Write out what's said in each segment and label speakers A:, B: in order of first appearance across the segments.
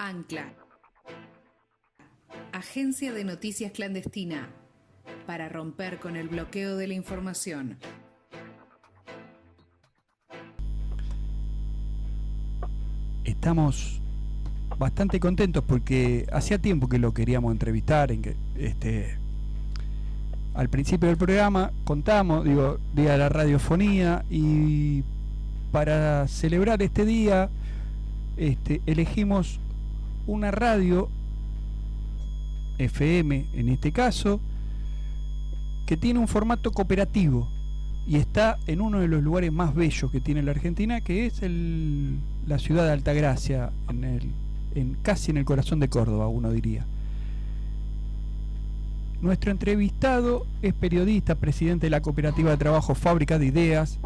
A: Ancla, agencia de noticias clandestina, para romper con el bloqueo de la información.
B: Estamos bastante contentos porque hacía tiempo que lo queríamos entrevistar. Al principio del programa contamos, Día de la Radiofonía, y para celebrar este día elegimos una radio FM, en este caso, que tiene un formato cooperativo y está en uno de los lugares más bellos que tiene la Argentina, que es la ciudad de Altagracia, casi en el corazón de Córdoba, uno diría. Nuestro entrevistado es periodista, presidente de la cooperativa de trabajo Fábrica de Ideas,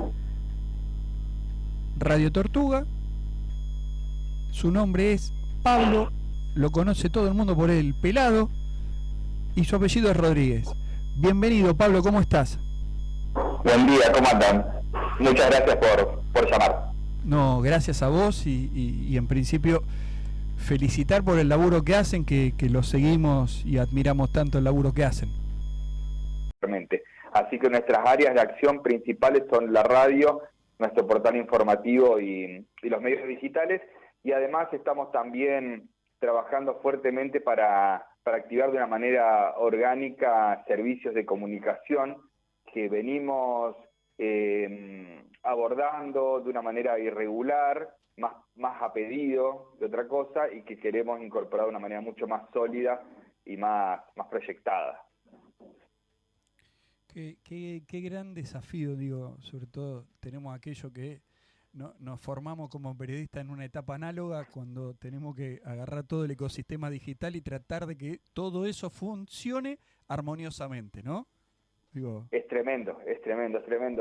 B: Radio Tortuga. Su nombre es Pablo, lo conoce todo el mundo por el Pelado, y su apellido es Rodríguez. Bienvenido, Pablo, ¿cómo estás?
C: Buen día, ¿cómo andan? Muchas gracias por llamar.
B: No, gracias a vos y en principio felicitar por el laburo que hacen, que lo seguimos y admiramos tanto el laburo que hacen.
C: Así que nuestras áreas de acción principales son la radio, nuestro portal informativo y los medios digitales, y además estamos también trabajando fuertemente para activar de una manera orgánica servicios de comunicación que venimos abordando de una manera irregular, más a pedido de otra cosa, y que queremos incorporar de una manera mucho más sólida y más proyectada.
B: Qué gran desafío, sobre todo tenemos aquello que nos formamos como periodistas en una etapa análoga, cuando tenemos que agarrar todo el ecosistema digital y tratar de que todo eso funcione armoniosamente, ¿no?
C: Es tremendo.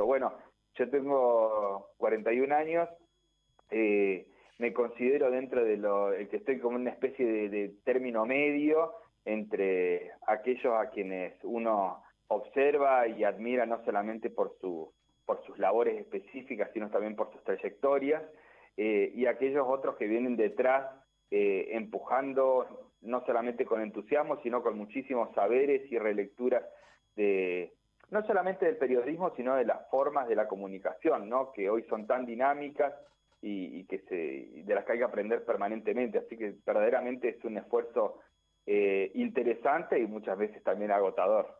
C: Bueno, yo tengo 41 años, me considero dentro de el que estoy como una especie de término medio entre aquellos a quienes uno observa y admira no solamente por sus labores específicas, sino también por sus trayectorias, y aquellos otros que vienen detrás empujando no solamente con entusiasmo, sino con muchísimos saberes y relecturas no solamente del periodismo, sino de las formas de la comunicación, ¿no? Que hoy son tan dinámicas y de las que hay que aprender permanentemente. Así que verdaderamente es un esfuerzo interesante y muchas veces también agotador.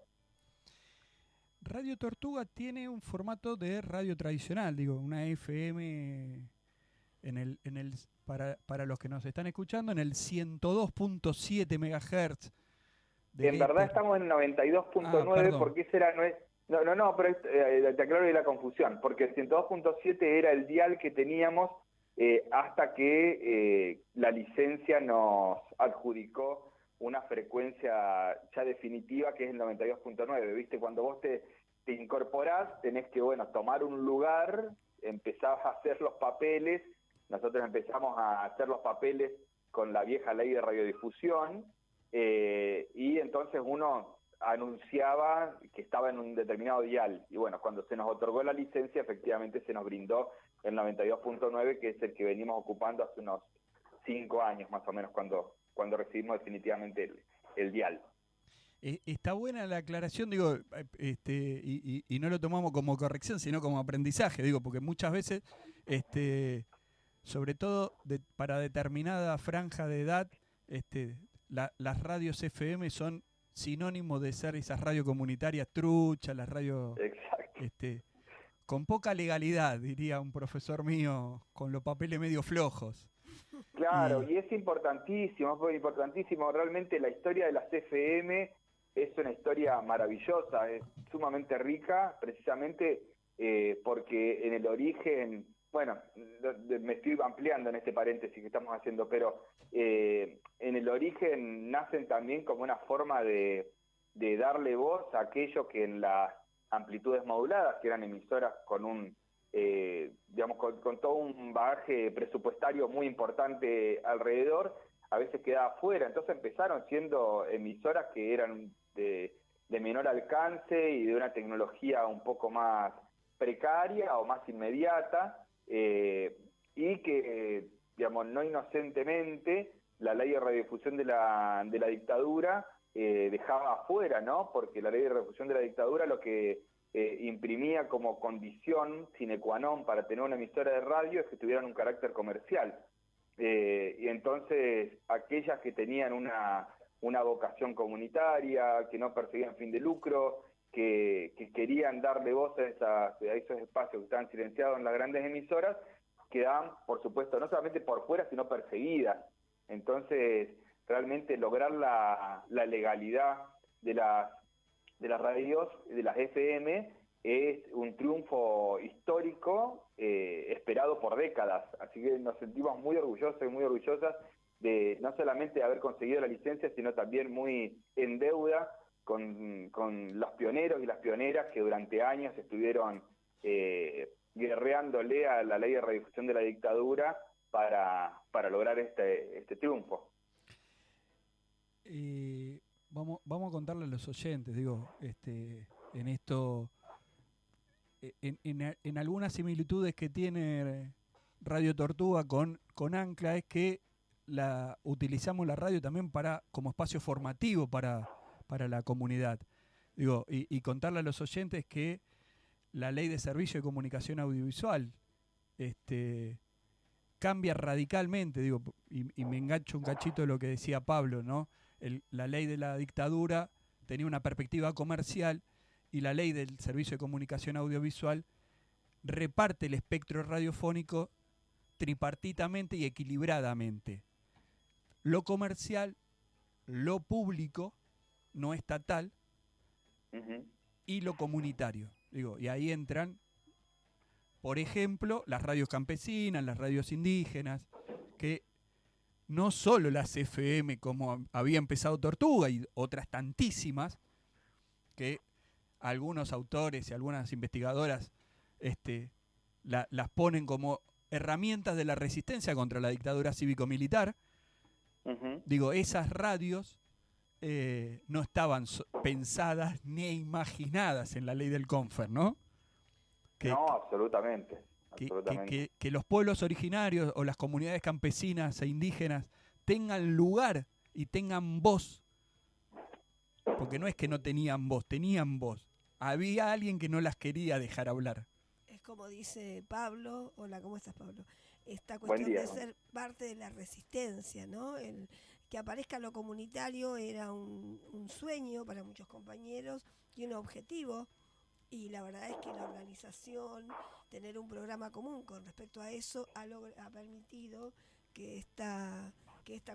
B: Radio Tortuga tiene un formato de radio tradicional, una FM para los que nos están escuchando, en el 102.7 MHz.
C: En verdad estamos en 92.9, porque ese era... No, pero te aclaro de la confusión, porque el 102.7 era el dial que teníamos hasta que la licencia nos adjudicó una frecuencia ya definitiva, que es el 92.9, ¿viste? Cuando vos te incorporás, tenés que, tomar un lugar, empezás a hacer los papeles. Nosotros empezamos a hacer los papeles con la vieja ley de radiodifusión, y entonces uno anunciaba que estaba en un determinado dial, y cuando se nos otorgó la licencia, efectivamente se nos brindó el 92.9, que es el que venimos ocupando hace unos 5 años más o menos, cuando recibimos definitivamente el dial.
B: Está buena la aclaración, y no lo tomamos como corrección, sino como aprendizaje, porque muchas veces, sobre todo para determinada franja de edad, las radios FM son sinónimo de ser esas radios comunitarias truchas, las radios con poca legalidad, diría un profesor mío, con los papeles medio flojos.
C: Claro, y es importantísimo, realmente la historia de las FM es una historia maravillosa, es sumamente rica, precisamente porque en el origen, me estoy ampliando en este paréntesis que estamos haciendo, pero en el origen nacen también como una forma de darle voz a aquellos que en las amplitudes moduladas, que eran emisoras con con todo un bagaje presupuestario muy importante alrededor, a veces quedaba fuera. Entonces empezaron siendo emisoras que eran de menor alcance y de una tecnología un poco más precaria o más inmediata, y que, no inocentemente, la ley de radiodifusión de la dictadura dejaba afuera, ¿no? Porque la ley de radiodifusión de la dictadura lo que imprimía como condición sine qua non para tener una emisora de radio es que tuvieran un carácter comercial. Y entonces aquellas que tenían una vocación comunitaria, que no perseguían fin de lucro, que querían darle voz a esos espacios que estaban silenciados en las grandes emisoras, quedaban, por supuesto, no solamente por fuera, sino perseguidas. Entonces, realmente lograr la legalidad de las radios, de las FM, es un triunfo histórico esperado por décadas. Así que nos sentimos muy orgullosos y muy orgullosas de no solamente haber conseguido la licencia, sino también muy en deuda con los pioneros y las pioneras que durante años estuvieron guerreándole a la ley de radiodifusión de la dictadura para lograr este triunfo.
B: Vamos a contarle a los oyentes, en esto, en algunas similitudes que tiene Radio Tortuga con Ancla, es que utilizamos la radio también como espacio formativo para la comunidad. Y contarle a los oyentes que la Ley de Servicio de Comunicación Audiovisual cambia radicalmente, y me engancho un cachito de lo que decía Pablo, ¿no? La ley de la dictadura tenía una perspectiva comercial y la ley del servicio de comunicación audiovisual reparte el espectro radiofónico tripartitamente y equilibradamente. Lo comercial, lo público, no estatal, y lo comunitario. Y ahí entran, por ejemplo, las radios campesinas, las radios indígenas, que no solo las FM como había empezado Tortuga y otras tantísimas, que algunos autores y algunas investigadoras las ponen como herramientas de la resistencia contra la dictadura cívico-militar. Esas radios no estaban pensadas ni imaginadas en la ley del Confer, ¿no?
C: No, absolutamente.
B: Que los pueblos originarios o las comunidades campesinas e indígenas tengan lugar y tengan voz, porque no es que no tenían voz, tenían voz. Había alguien que no las quería dejar hablar.
D: Es como dice Pablo. Hola, ¿cómo estás, Pablo? Esta cuestión de ser parte de la resistencia, ¿no? Que aparezca lo comunitario era un sueño para muchos compañeros y un objetivo. Y la verdad es que la organización, tener un programa común con respecto a eso, ha permitido que esta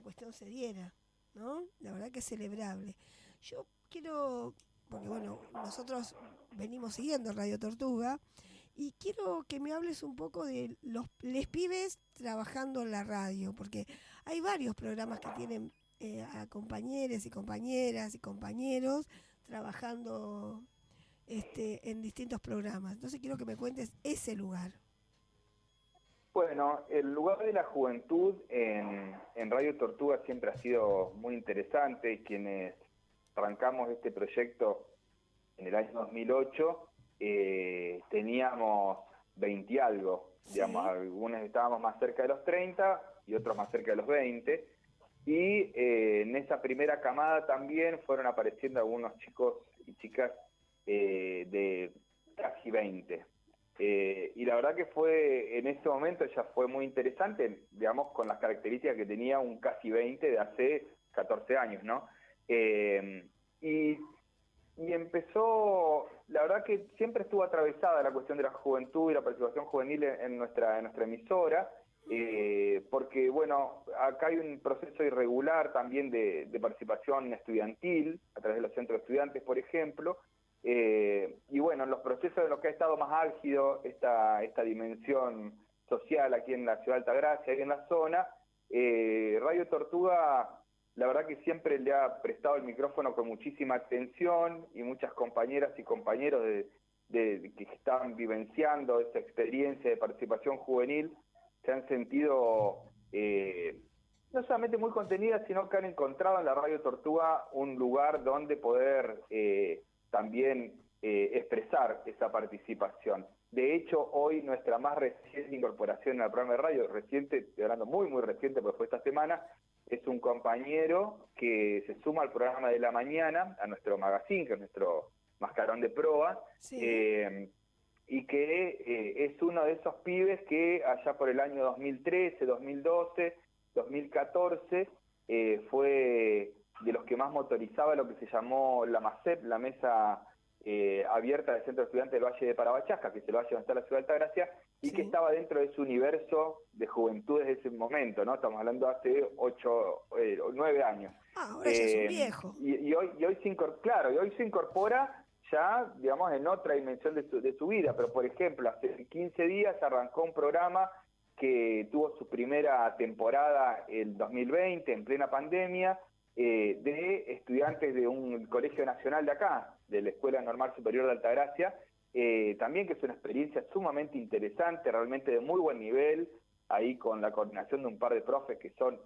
D: cuestión se diera, ¿no? La verdad que es celebrable. Yo quiero, porque bueno, nosotros venimos siguiendo Radio Tortuga, y quiero que me hables un poco de les pibes trabajando en la radio, porque hay varios programas que tienen a compañeros y compañeras y compañeros trabajando en distintos programas. Entonces quiero que me cuentes ese lugar.
C: Bueno, el lugar de la juventud en Radio Tortuga siempre ha sido muy interesante, y quienes arrancamos este proyecto en el año 2008 teníamos 20 y algo, digamos, algunos estábamos más cerca de los 30 y otros más cerca de los 20, y en esa primera camada también fueron apareciendo algunos chicos y chicas de casi 20. Y la verdad que en ese momento ya fue muy interesante, digamos, con las características que tenía un casi 20 de hace 14 años, ¿no? Y empezó, la verdad que siempre estuvo atravesada la cuestión de la juventud y la participación juvenil en nuestra emisora, porque, bueno, acá hay un proceso irregular también de participación estudiantil, a través de los centros de estudiantes, por ejemplo, y bueno, en los procesos en los que ha estado más álgido esta dimensión social aquí en la ciudad de Altagracia y en la zona, Radio Tortuga, la verdad que siempre le ha prestado el micrófono con muchísima atención, y muchas compañeras y compañeros que están vivenciando esa experiencia de participación juvenil se han sentido no solamente muy contenidas, sino que han encontrado en la Radio Tortuga un lugar donde poder también expresar esa participación. De hecho, hoy nuestra más reciente incorporación al programa de radio, reciente, estoy hablando muy, muy reciente porque fue esta semana, es un compañero que se suma al programa de la mañana, a nuestro magazine, que es nuestro mascarón de proa, sí. Y que es uno de esos pibes que allá por el año 2013, 2012, 2014, fue de los que más motorizaba lo que se llamó la MASEP, la Mesa Abierta del Centro de Estudiantes del Valle de Parabachasca, que es el valle donde está la ciudad de Altagracia, y que estaba dentro de su universo de juventudes de ese momento, ¿no? Estamos hablando hace 9 años.
D: Ahora ya es un viejo.
C: Y hoy se incorpora ya, digamos, en otra dimensión de su vida, pero por ejemplo, hace 15 días arrancó un programa que tuvo su primera temporada el 2020, en plena pandemia, de estudiantes de un colegio nacional de acá, de la Escuela Normal Superior de Altagracia, también que es una experiencia sumamente interesante, realmente de muy buen nivel, ahí con la coordinación de un par de profes que son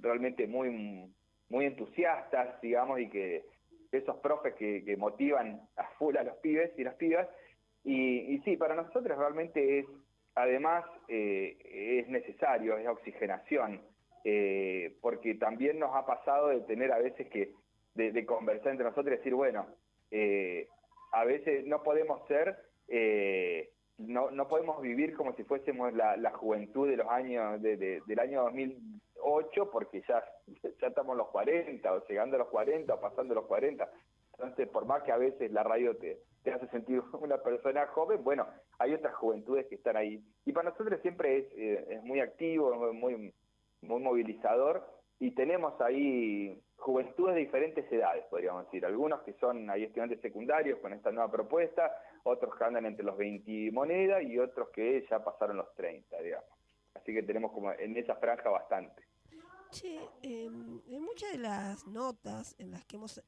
C: realmente muy, muy entusiastas, digamos, y que esos profes que motivan a full a los pibes y las pibas, y sí, para nosotros realmente es, además, es necesario, es oxigenación, porque también nos ha pasado de tener a veces que, de conversar entre nosotros y decir, bueno, a veces no podemos ser, no podemos vivir como si fuésemos la juventud de los años, del año 2008, porque ya estamos en los 40, o llegando a los 40, o pasando los 40. Entonces, por más que a veces la radio te hace sentir una persona joven, bueno, hay otras juventudes que están ahí. Y para nosotros siempre es muy activo, muy movilizador, y tenemos ahí juventudes de diferentes edades, podríamos decir. Algunos que son ahí estudiantes secundarios con esta nueva propuesta, otros que andan entre los 20 y moneda, y otros que ya pasaron los 30, digamos. Así que tenemos como en esa franja bastante.
D: Che, en muchas de las notas en las que hemos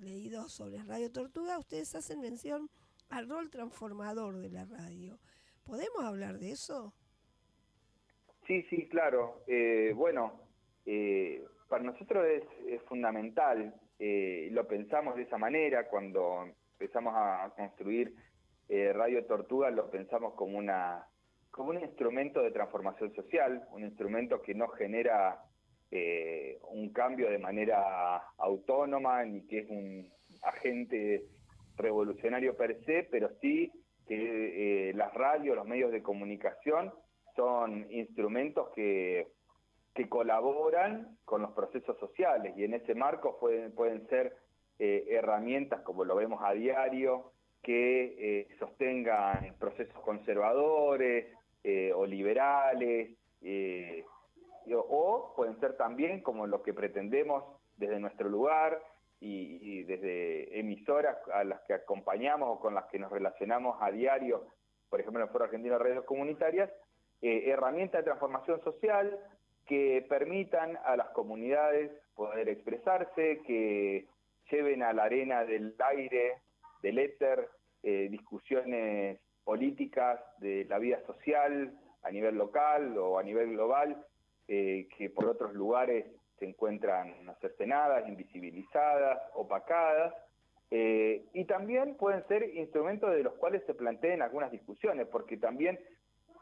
D: leído sobre Radio Tortuga, ustedes hacen mención al rol transformador de la radio. ¿Podemos hablar de eso?
C: Sí, claro. Para nosotros es fundamental, lo pensamos de esa manera, cuando empezamos a construir Radio Tortuga, lo pensamos como un instrumento de transformación social, un instrumento que no genera un cambio de manera autónoma, ni que es un agente revolucionario per se, pero sí que las radios, los medios de comunicación son instrumentos que colaboran con los procesos sociales, y en ese marco pueden ser herramientas, como lo vemos a diario, que sostengan procesos conservadores o liberales, o pueden ser también como lo que pretendemos desde nuestro lugar y desde emisoras a las que acompañamos o con las que nos relacionamos a diario, por ejemplo en el Foro Argentino de Redes Comunitarias, herramientas de transformación social que permitan a las comunidades poder expresarse, que lleven a la arena del aire, del éter, discusiones políticas de la vida social a nivel local o a nivel global, que por otros lugares se encuentran cercenadas, invisibilizadas, opacadas, y también pueden ser instrumentos de los cuales se planteen algunas discusiones, porque también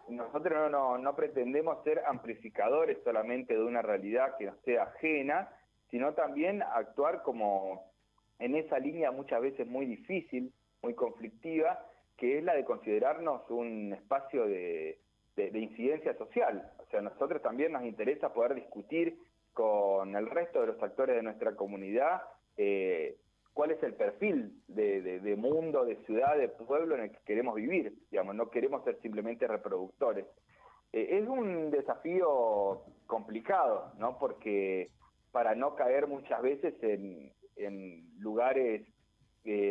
C: nosotros no pretendemos ser amplificadores solamente de una realidad que nos sea ajena, sino también actuar como en esa línea muchas veces muy difícil, muy conflictiva, que es la de considerarnos un espacio de incidencia social. O sea, a nosotros también nos interesa poder discutir con el resto de los actores de nuestra comunidad cuál es el perfil de mundo, de ciudad, de pueblo en el que queremos vivir. Digamos, no queremos ser simplemente reproductores. Es un desafío complicado, ¿no? Porque para no caer muchas veces en lugares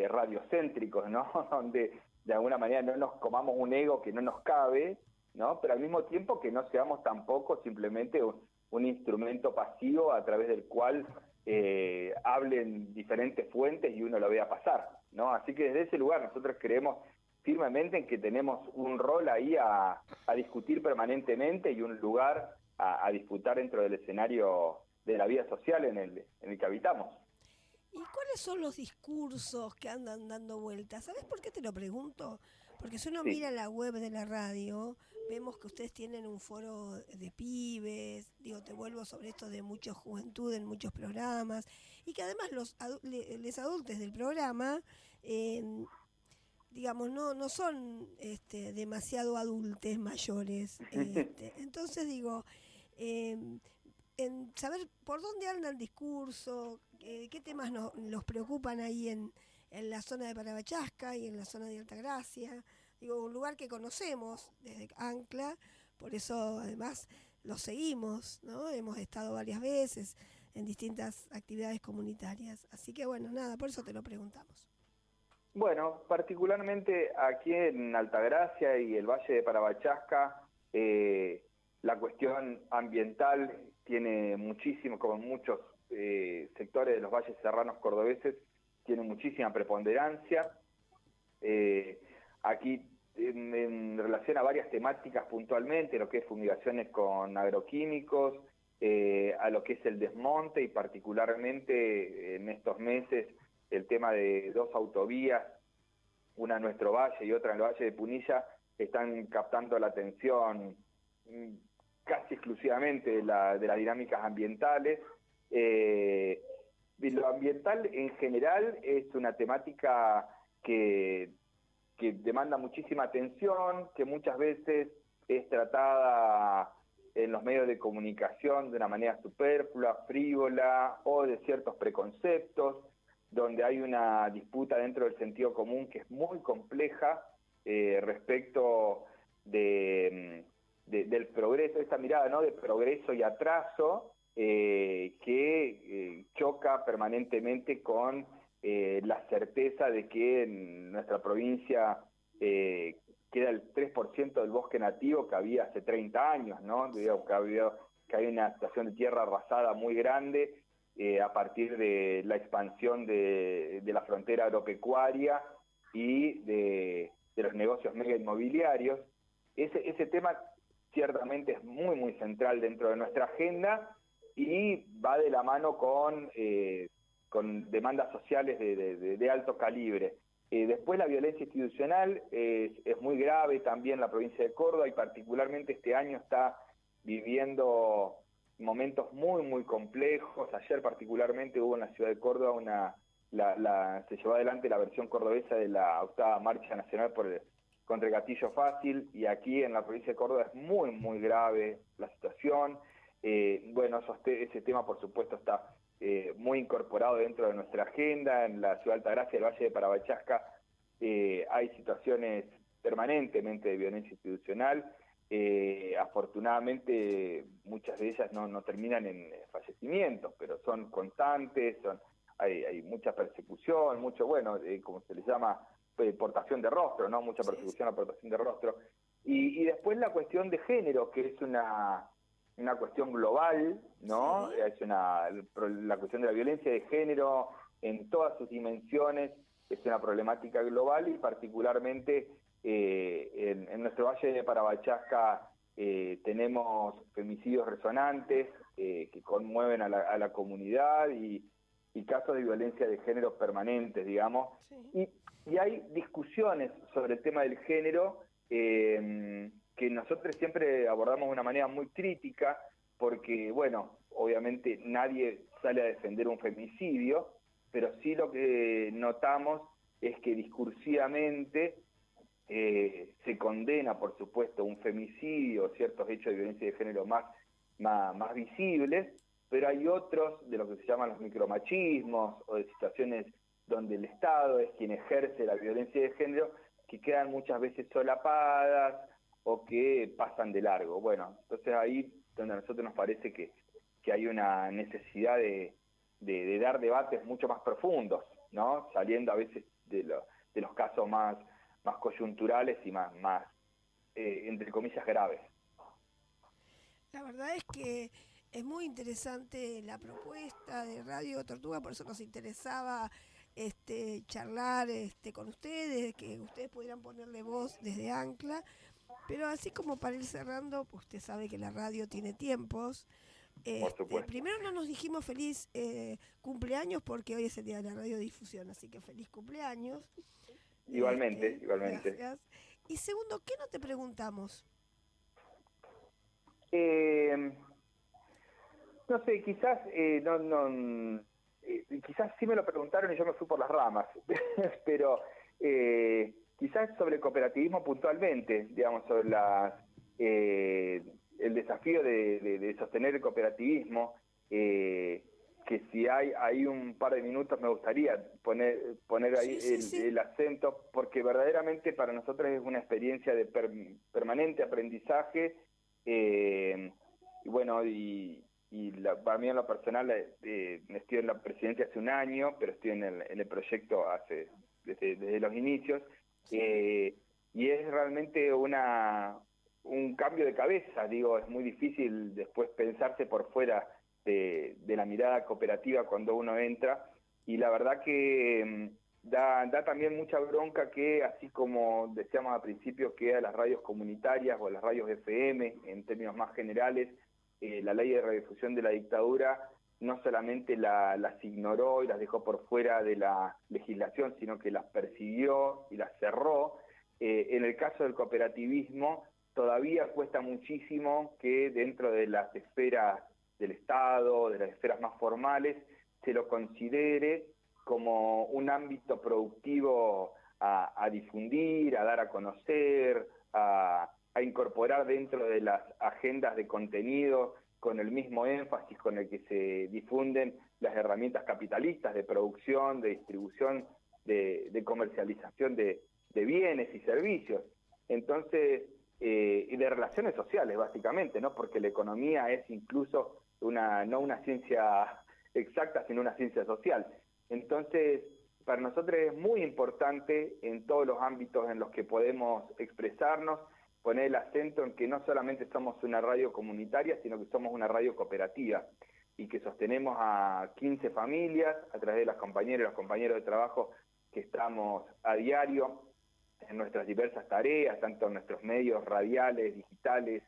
C: radiocéntricos, ¿no? Donde de alguna manera no nos comamos un ego que no nos cabe, ¿no? Pero al mismo tiempo que no seamos tampoco simplemente un instrumento pasivo a través del cual hablen diferentes fuentes y uno lo vea pasar, ¿no? Así que desde ese lugar nosotros creemos firmemente en que tenemos un rol ahí a discutir permanentemente y un lugar a disputar dentro del escenario de la vida social en el que habitamos.
D: ¿Y cuáles son los discursos que andan dando vueltas? ¿Sabes por qué te lo pregunto? Porque si uno mira la web de la radio, vemos que ustedes tienen un foro de pibes, te vuelvo sobre esto de mucha juventud en muchos programas, y que además los adultos del programa, no son demasiado adultos mayores. Entonces en saber por dónde anda el discurso, qué temas los preocupan ahí en la zona de Parabachasca y en la zona de Altagracia, un lugar que conocemos desde Ancla, por eso además lo seguimos, ¿no? Hemos estado varias veces en distintas actividades comunitarias, así que por eso te lo preguntamos.
C: Bueno, particularmente aquí en Altagracia y el Valle de Parabachasca, la cuestión ambiental tiene muchísimo, como en muchos sectores de los valles serranos cordobeses, tiene muchísima preponderancia. Aquí, en relación a varias temáticas puntualmente, lo que es fumigaciones con agroquímicos, a lo que es el desmonte y particularmente en estos meses el tema de 2 autovías, una en nuestro valle y otra en el Valle de Punilla, están captando la atención casi exclusivamente de las dinámicas ambientales. Lo ambiental en general es una temática que demanda muchísima atención, que muchas veces es tratada en los medios de comunicación de una manera superflua, frívola o de ciertos preconceptos, donde hay una disputa dentro del sentido común que es muy compleja respecto del progreso, esta mirada, ¿no?, de progreso y atraso que choca permanentemente con la certeza de que en nuestra provincia queda el 3% del bosque nativo que había hace 30 años, ¿no? Que hay una situación de tierra arrasada muy grande a partir de la expansión de la frontera agropecuaria y de los negocios mega inmobiliarios. Ese tema ciertamente es muy, muy central dentro de nuestra agenda y va de la mano con demandas sociales de alto calibre. Después la violencia institucional es muy grave también en la provincia de Córdoba y particularmente este año está viviendo momentos muy, muy complejos. Ayer particularmente hubo en la ciudad de Córdoba se llevó adelante la versión cordobesa de la 8ª Marcha Nacional contra el gatillo fácil, y aquí en la provincia de Córdoba es muy, muy grave la situación. Ese tema por supuesto está muy incorporado dentro de nuestra agenda. En la ciudad de Altagracia, el Valle de Parabachasca, hay situaciones permanentemente de violencia institucional. Afortunadamente muchas de ellas no terminan en fallecimientos, pero son constantes, hay mucha persecución, mucho, como se les llama, portación de rostro, ¿no? Mucha persecución a portación de rostro. Y después la cuestión de género, que es una cuestión global, ¿no? Sí. Es la cuestión de la violencia de género en todas sus dimensiones es una problemática global y particularmente en nuestro Valle de Parabachasca tenemos femicidios resonantes que conmueven a la comunidad y casos de violencia de género permanentes, digamos. Sí. Y hay discusiones sobre el tema del género que nosotros siempre abordamos de una manera muy crítica, porque, obviamente nadie sale a defender un femicidio, pero sí lo que notamos es que discursivamente se condena, por supuesto, un femicidio, ciertos hechos de violencia de género más visibles, pero hay otros de lo que se llaman los micromachismos o de situaciones donde el Estado es quien ejerce la violencia de género, que quedan muchas veces solapadas o que pasan de largo. Entonces ahí donde a nosotros nos parece que hay una necesidad de dar debates mucho más profundos, ¿no? Saliendo a veces de los casos más coyunturales y más entre comillas, graves.
D: La verdad es que es muy interesante la propuesta de Radio Tortuga, por eso nos interesaba charlar con ustedes, que ustedes pudieran ponerle voz desde Ancla, pero así como para ir cerrando, pues usted sabe que la radio tiene tiempos.
C: Por supuesto.
D: Primero no nos dijimos feliz cumpleaños porque hoy es el día de la radiodifusión, así que feliz cumpleaños.
C: Igualmente.
D: Gracias. Y segundo, ¿qué no te preguntamos?
C: No sé, quizás quizás sí me lo preguntaron y yo me fui por las ramas, pero quizás sobre el cooperativismo puntualmente, digamos, sobre el desafío de sostener el cooperativismo, que si hay un par de minutos me gustaría poner ahí el acento, porque verdaderamente para nosotros es una experiencia de permanente aprendizaje, y bueno, para mí en lo personal, estoy en la presidencia hace un año, pero estoy en el proyecto desde los inicios, y es realmente un cambio de cabeza, digo, es muy difícil después pensarse por fuera de la mirada cooperativa cuando uno entra, y la verdad que da también mucha bronca que, así como decíamos al principio, que a las radios comunitarias o a las radios FM, en términos más generales, la ley de redifusión de la dictadura no solamente las ignoró y las dejó por fuera de la legislación, sino que las persiguió y las cerró. En el caso del cooperativismo, todavía cuesta muchísimo que dentro de las esferas del Estado, de las esferas más formales, se lo considere como un ámbito productivo a difundir, a dar a conocer, a incorporar dentro de las agendas de contenido con el mismo énfasis con el que se difunden las herramientas capitalistas de producción, de distribución, de comercialización de bienes y servicios. Entonces, y de relaciones sociales, básicamente, ¿no? Porque la economía es incluso no una ciencia exacta, sino una ciencia social. Entonces, para nosotros es muy importante en todos los ámbitos en los que podemos expresarnos, poner el acento en que no solamente somos una radio comunitaria, sino que somos una radio cooperativa y que sostenemos a 15 familias a través de las compañeras y los compañeros de trabajo que estamos a diario en nuestras diversas tareas, tanto en nuestros medios radiales, digitales,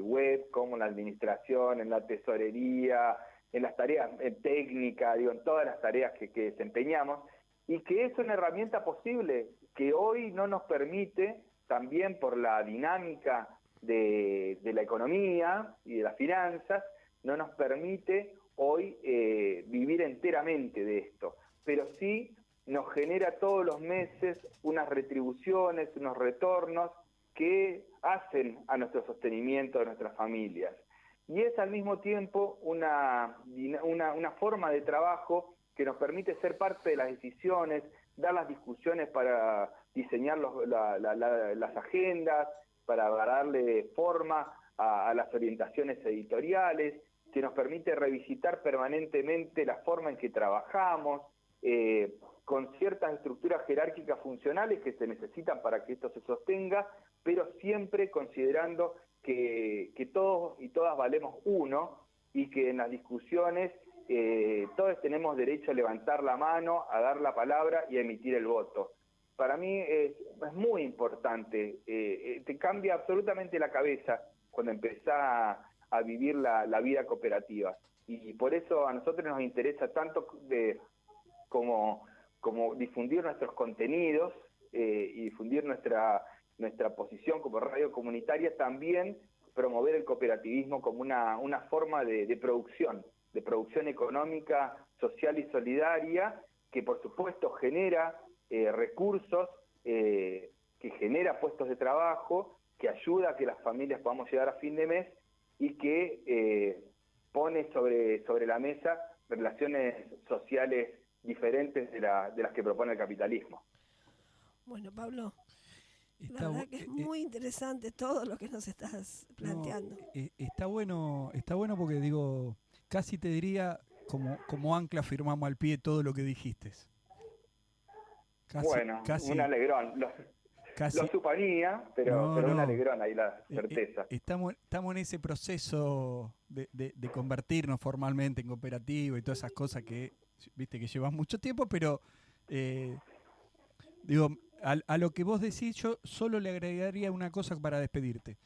C: web, como en la administración, en la tesorería, en las tareas técnicas, en todas las tareas que desempeñamos, y que es una herramienta posible que hoy no nos permite, también por la dinámica de la economía y de las finanzas, no nos permite hoy vivir enteramente de esto, pero sí nos genera todos los meses unas retribuciones, unos retornos que hacen a nuestro sostenimiento de nuestras familias. Y es al mismo tiempo una forma de trabajo que nos permite ser parte de las decisiones, dar las discusiones para diseñar las agendas, para darle forma a las orientaciones editoriales, que nos permite revisitar permanentemente la forma en que trabajamos, con ciertas estructuras jerárquicas funcionales que se necesitan para que esto se sostenga, pero siempre considerando que todos y todas valemos uno y que en las discusiones todos tenemos derecho a levantar la mano, a dar la palabra y a emitir el voto. Para mí es muy importante, te cambia absolutamente la cabeza cuando empezás a vivir la vida cooperativa. Y por eso a nosotros nos interesa tanto como difundir nuestros contenidos y difundir nuestra posición como radio comunitaria, también promover el cooperativismo como una forma de producción económica, social y solidaria, que por supuesto genera recursos, que genera puestos de trabajo, que ayuda a que las familias podamos llegar a fin de mes y que pone sobre la mesa relaciones sociales diferentes de las que propone el capitalismo.
D: Bueno, Pablo, la verdad que es muy interesante todo lo que nos estás planteando.
B: Está bueno porque digo, casi te diría como ancla firmamos al pie todo lo que dijiste. Casi,
C: un alegrón. Lo suponía, pero un alegrón ahí la certeza.
B: Estamos en ese proceso de convertirnos formalmente en cooperativa y todas esas cosas que viste que llevan mucho tiempo, pero digo, a lo que vos decís, yo solo le agregaría una cosa para despedirte.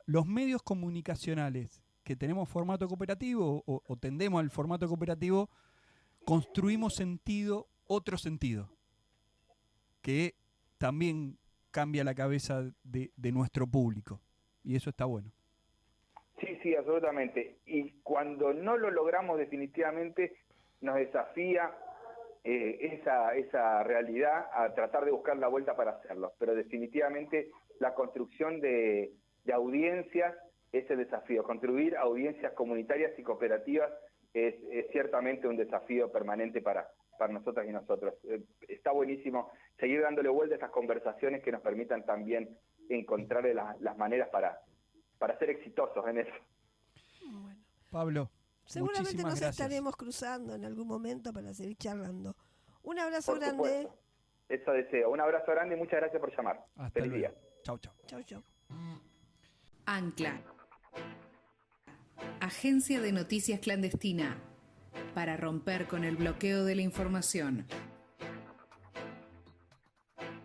B: Los medios comunicacionales que tenemos formato cooperativo o tendemos al formato cooperativo, construimos otro sentido, que también cambia la cabeza de nuestro público. Y eso está bueno.
C: Sí, absolutamente. Y cuando no lo logramos definitivamente, nos desafía esa realidad a tratar de buscar la vuelta para hacerlo. Pero definitivamente la construcción de audiencias es el desafío. Construir audiencias comunitarias y cooperativas es ciertamente un desafío permanente para nosotras y nosotros. Está buenísimo seguir dándole vuelta a estas conversaciones que nos permitan también encontrar las maneras para ser exitosos en eso.
D: Bueno.
B: Pablo,
D: seguramente nos
B: gracias.
D: Estaremos cruzando en algún momento para seguir charlando. Un abrazo grande.
C: Eso deseo. Un abrazo grande y muchas gracias por llamar.
B: Hasta
C: Feliz
B: luego.
C: día.
B: Chau, chau.
D: Chau, chau.
A: Ancla, agencia de noticias clandestina, para romper con el bloqueo de la información.